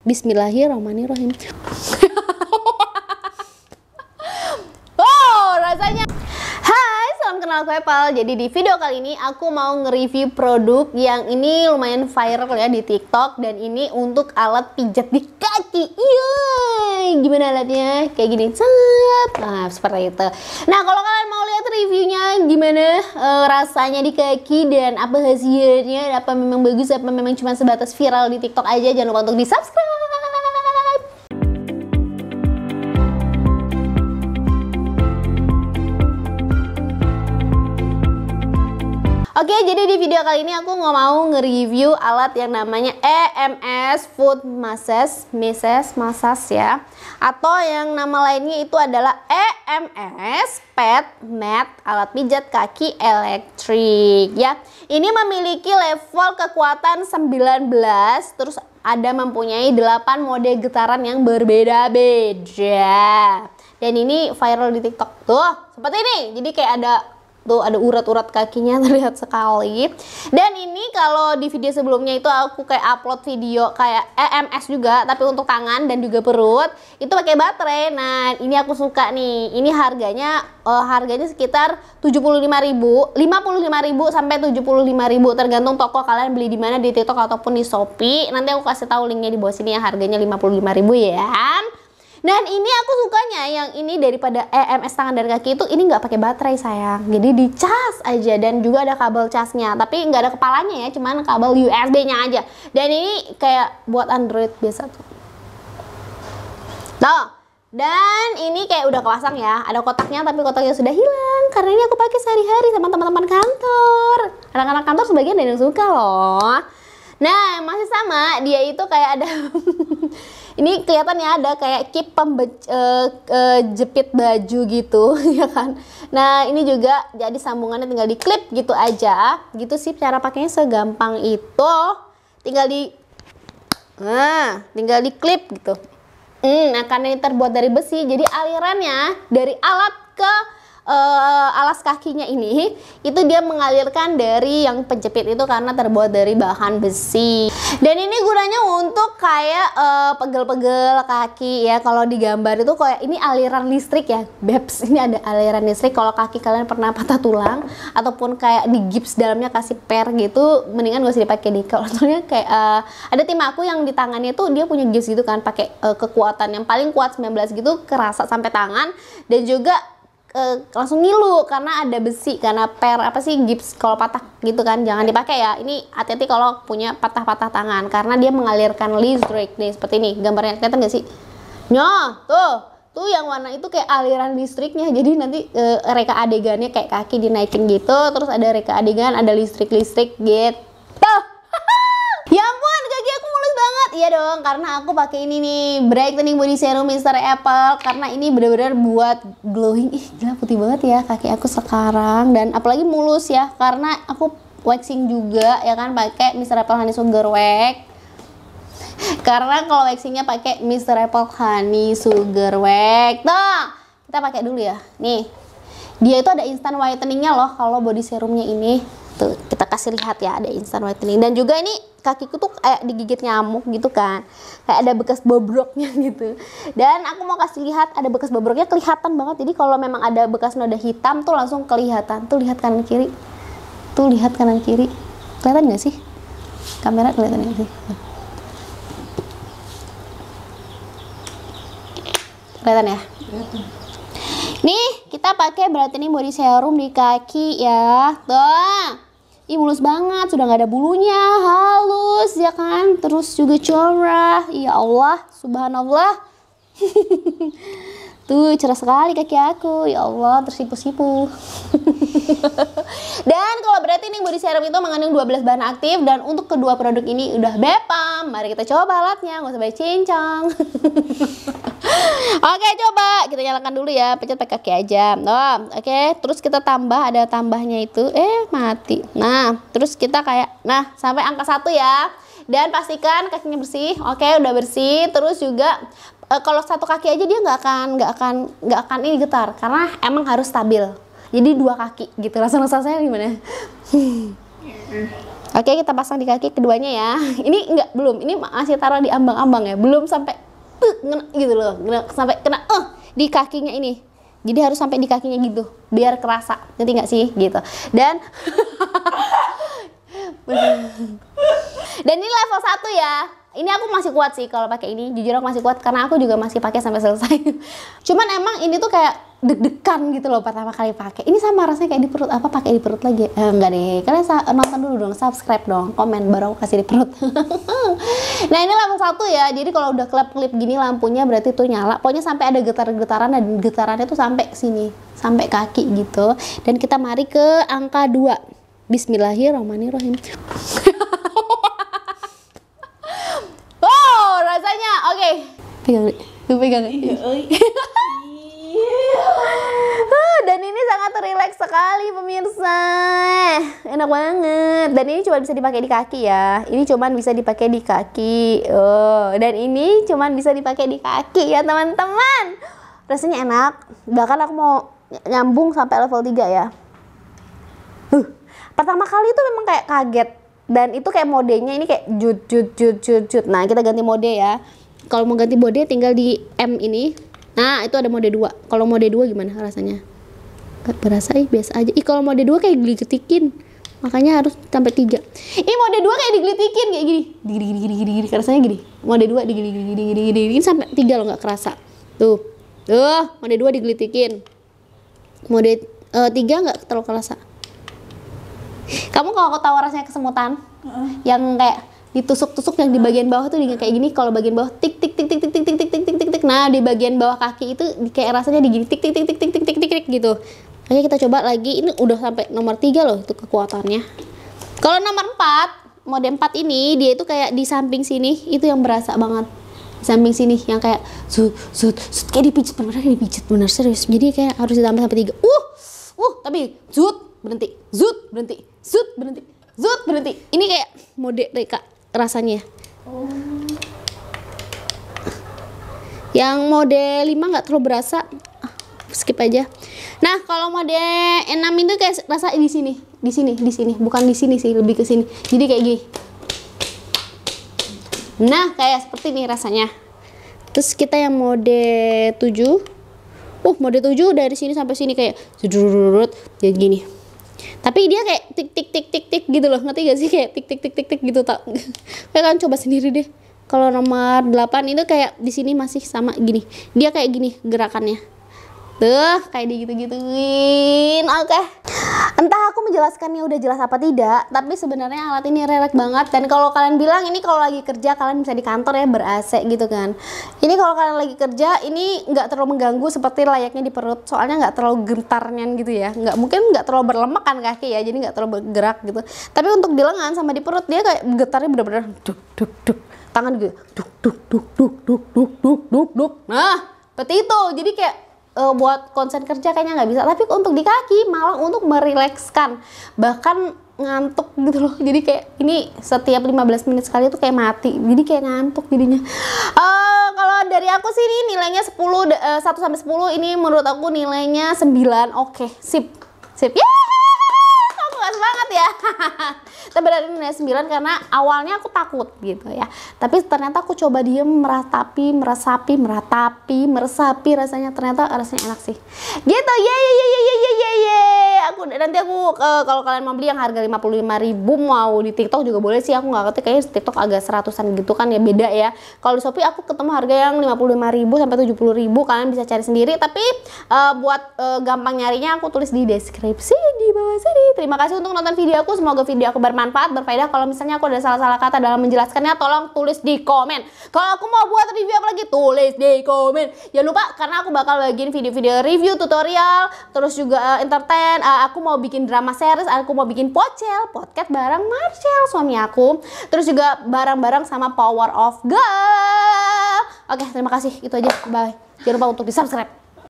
Bismillahirrahmanirrahim. Wow, rasanya. Hai, salam kenal aku Apple. Jadi di video kali ini aku mau nge-review produk yang ini lumayan viral ya di TikTok, dan ini untuk alat pijat di kaki. Iya, gimana alatnya? Kayak gini, set. Nah, seperti itu. Nah, kalau kalian mau lihat reviewnya gimana rasanya di kaki dan apa hasilnya, apa memang bagus, apa memang cuma sebatas viral di TikTok aja, jangan lupa untuk di-subscribe. Oke, jadi di video kali ini aku mau nge-review alat yang namanya EMS Foot Massage ya, atau yang nama lainnya itu adalah EMS Pet Mat, alat pijat kaki elektrik ya. Ini memiliki level kekuatan 19, terus ada mempunyai 8 mode getaran yang berbeda-beda. Dan ini viral di TikTok tuh, seperti ini. Jadi kayak ada urat-urat kakinya terlihat sekali. Dan ini kalau di video sebelumnya itu aku kayak upload video kayak EMS juga, tapi untuk tangan dan juga perut itu pakai baterai. Nah, ini aku suka nih. Ini harganya sekitar 55.000 sampai 75.000, tergantung toko kalian beli di mana, di TikTok ataupun di Shopee. Nanti aku kasih tahu linknya di bawah sini ya, harganya 55.000 ya. Dan ini aku sukanya yang ini daripada EMS tangan dan kaki itu, ini nggak pakai baterai sayang, jadi dicas aja, dan juga ada kabel casnya, tapi nggak ada kepalanya ya, cuman kabel USB-nya aja. Dan ini kayak buat Android biasa tuh. Tuh. Dan ini kayak udah kepasang ya, ada kotaknya, tapi kotaknya sudah hilang karena ini aku pakai sehari-hari sama teman-teman kantor. Anak-anak kantor sebagian ada yang suka loh. Nah, masih sama, dia itu kayak ada ini kelihatan ya, ada kayak kip jepit baju gitu ya kan. Nah, ini juga jadi sambungannya tinggal di klip gitu aja. Gitu sih cara pakainya, segampang itu. Tinggal di klip gitu. Nah, karena ini terbuat dari besi, jadi alirannya dari alat ke alas kakinya ini, itu dia mengalirkan dari yang penjepit itu karena terbuat dari bahan besi. Dan ini gunanya untuk kayak pegel-pegel kaki ya. Kalau digambar itu kayak ini aliran listrik ya, Bebs. Ini ada aliran listrik. Kalau kaki kalian pernah patah tulang ataupun kayak di gips dalamnya kasih per gitu, mendingan gak usah dipakai deh. Kalau soalnya kayak ada tim aku yang di tangannya tuh dia punya gips gitu kan, pakai kekuatan yang paling kuat 19 gitu, kerasa sampai tangan, dan juga langsung ngilu karena ada besi, karena gips kalau patah gitu kan, jangan dipakai ya. Ini hati-hati kalau punya patah-patah tangan, karena dia mengalirkan listrik nih, seperti ini gambarnya, kelihatan gak sih? Nah, tuh yang warna itu kayak aliran listriknya. Jadi nanti reka adegannya kayak kaki dinaikin gitu, terus ada reka adegan, ada listrik-listrik gitu. Ya ampun, kaki aku mulus banget. Iya dong, karena aku pakai ini nih, Brightening Body Serum Mr. Apple, karena ini benar-benar buat glowing. Ih, gila putih banget ya kaki aku sekarang, dan apalagi mulus ya, karena aku waxing juga ya kan, pakai Mr. Apple Honey Sugar Wax. Karena kalau waxingnya pakai Mr. Apple Honey Sugar Wax. Nah, kita pakai dulu ya. Nih, dia itu ada instant whiteningnya loh kalau body serumnya ini. Tuh, kita kasih lihat ya, ada instant whitening. Dan juga ini kakiku tuh kayak digigit nyamuk gitu kan, kayak ada bekas bobroknya gitu. Dan aku mau kasih lihat, ada bekas bobroknya kelihatan banget. Jadi kalau memang ada bekas noda hitam tuh langsung kelihatan. Tuh lihat kanan kiri, tuh lihat kanan kiri, kelihatan nggak sih? Kamera kelihatan nggak sih? Kelihatan ya? Kelihatan. Nih, kita pakai Brightening Body Serum di kaki ya. Tuh. Ih, mulus banget, sudah nggak ada bulunya, halus ya kan, terus juga cerah. Ya Allah, subhanallah. Tuh, cerah sekali kaki aku, ya Allah, tersipu-sipu. Dan kalau Brightening Body Serum itu mengandung 12 bahan aktif, dan untuk kedua produk ini udah BPAM. Mari kita coba alatnya, nggak usah banyak cincang. Oke, coba kita nyalakan dulu ya, pencet pakai kaki aja. Oke, terus kita tambah, ada tambahnya itu, mati. Nah, terus kita kayak, sampai angka 1 ya. Dan pastikan kakinya bersih. Oke, udah bersih. Terus juga kalau satu kaki aja dia nggak akan ini getar, karena emang harus stabil. Jadi 2 kaki gitu. Rasa-rasanya gimana? Oke, kita pasang di kaki keduanya ya. Ini belum, ini masih taruh di ambang-ambang ya, belum sampai kena gitu loh, sampai kena di kakinya ini. Jadi harus sampai di kakinya gitu, biar kerasa, ngerti nggak sih gitu. Dan ini level 1 ya. Ini aku masih kuat sih kalau pakai ini. Jujur aku masih kuat karena aku juga masih pakai sampai selesai. Cuman emang ini tuh kayak deg-degan gitu loh pertama kali pakai. Ini sama rasanya kayak di perut. Apa pakai di perut lagi? Enggak deh. Kalian nonton dulu dong, subscribe dong, komen baru aku kasih di perut. Nah, ini level 1 ya. Jadi kalau udah kelap-kelip gini lampunya berarti tuh nyala. Pokoknya sampai ada getar-getaran, dan getarannya tuh sampai sini, sampai kaki gitu. Dan kita mari ke angka 2. Bismillahirrahmanirrahim. Oh, rasanya oke. Pegang. Dan ini sangat rileks sekali pemirsa. Enak banget. Dan ini cuma bisa dipakai di kaki ya. Ini cuma bisa dipakai di kaki. Dan ini cuma bisa dipakai di kaki ya teman-teman. Rasanya enak. Bahkan aku mau nyambung sampai level 3 ya. Pertama kali itu memang kayak kaget. Dan itu kayak modenya ini kayak jut. Nah, kita ganti mode ya. Kalau mau ganti mode tinggal di M ini. Nah, itu ada mode 2. Kalau mode 2 gimana rasanya? Gak berasa, biasa aja. Kalau mode 2 kayak digelitikin. Makanya harus sampai 3. Mode 2 kayak digelitikin kayak gini. Gini. Rasanya gini. Mode 2 digini sampai 3 loh, nggak kerasa. Tuh, mode 2 digelitikin. Mode 3 nggak terlalu kerasa. Kamu kalau aku tahu rasanya kesemutan, yang kayak ditusuk-tusuk yang di bagian bawah tuh kayak gini. Kalau bagian bawah tik. Nah, di bagian bawah kaki itu kayak rasanya di gini tik gitu. Oke, kita coba lagi. Ini udah sampai nomor 3 loh itu kekuatannya. Kalau nomor 4, mode 4 ini dia itu kayak di samping sini itu yang berasa banget. Di samping sini yang kayak zut kayak dipijit, bener serius. Jadi kayak harus ditambah sampai 3. Tapi zut berhenti. Ini kayak mode Reka rasanya. Yang mode 5 nggak terlalu berasa, skip aja. Nah, kalau mode 6 itu kayak rasa di sini, bukan di sini sih, lebih ke sini. Jadi kayak gini. Nah, kayak seperti ini rasanya. Terus kita yang mode 7. Mode 7 dari sini sampai sini kayak jadi gini. Tapi dia kayak tik gitu loh, ngerti gak sih, kayak tik gitu tak. Kalian coba sendiri deh. Kalau nomor 8 itu kayak di sini masih sama gini. Dia kayak gini gerakannya. Tuh, kayak digitu-gituin. Oke. Entah aku menjelaskannya udah jelas apa tidak, tapi sebenarnya alat ini rileks banget. Dan kalau kalian bilang ini kalau lagi kerja kalian bisa di kantor ya ber-AC gitu kan. Ini kalau kalian lagi kerja ini nggak terlalu mengganggu seperti layaknya di perut. Soalnya nggak terlalu gentarnya gitu ya. Nggak terlalu berlemak kan kaki ya, jadi nggak terlalu bergerak gitu. Tapi untuk di lengan sama di perut dia kayak getarnya bener-bener duk. Tangan gitu. Duk. Nah, seperti itu. Jadi kayak buat konsen kerja kayaknya nggak bisa, tapi untuk di kaki malah untuk merilekskan, bahkan ngantuk gitu loh. Jadi kayak ini setiap 15 menit sekali tuh kayak mati, jadi kayak ngantuk jadinya. Kalau dari aku sih ini nilainya 1 sampai 10 ini menurut aku nilainya 9. Oke, sip. Aku gak semangat ya. Tapi dari nilai 9 karena awalnya aku takut gitu ya. Tapi ternyata aku coba diem, meresapi, rasanya ternyata enak sih. Gitu. Nanti aku kalau kalian mau beli yang harga 55.000 mau di TikTok juga boleh sih. Aku nggak ngerti, kayaknya TikTok agak 100-an gitu kan ya, beda ya. Kalau di Shopee aku ketemu harga yang 55.000 sampai 70.000, kalian bisa cari sendiri. Tapi buat gampang nyarinya aku tulis di deskripsi di bawah sini. Terima kasih untuk nonton video aku. Semoga video aku bermanfaat, berfaedah. Kalau misalnya aku ada salah-salah kata dalam menjelaskannya, tolong tulis di komen. Kalau aku mau buat review apa lagi, tulis di komen. Jangan lupa, karena aku bakal bagiin video-video review, tutorial, terus juga entertain. Aku mau bikin drama series, aku mau bikin podcast bareng Marcel, suami aku. Terus juga bareng-bareng sama Power of God. Oke, terima kasih. Itu aja. Bye. Jangan lupa untuk di subscribe.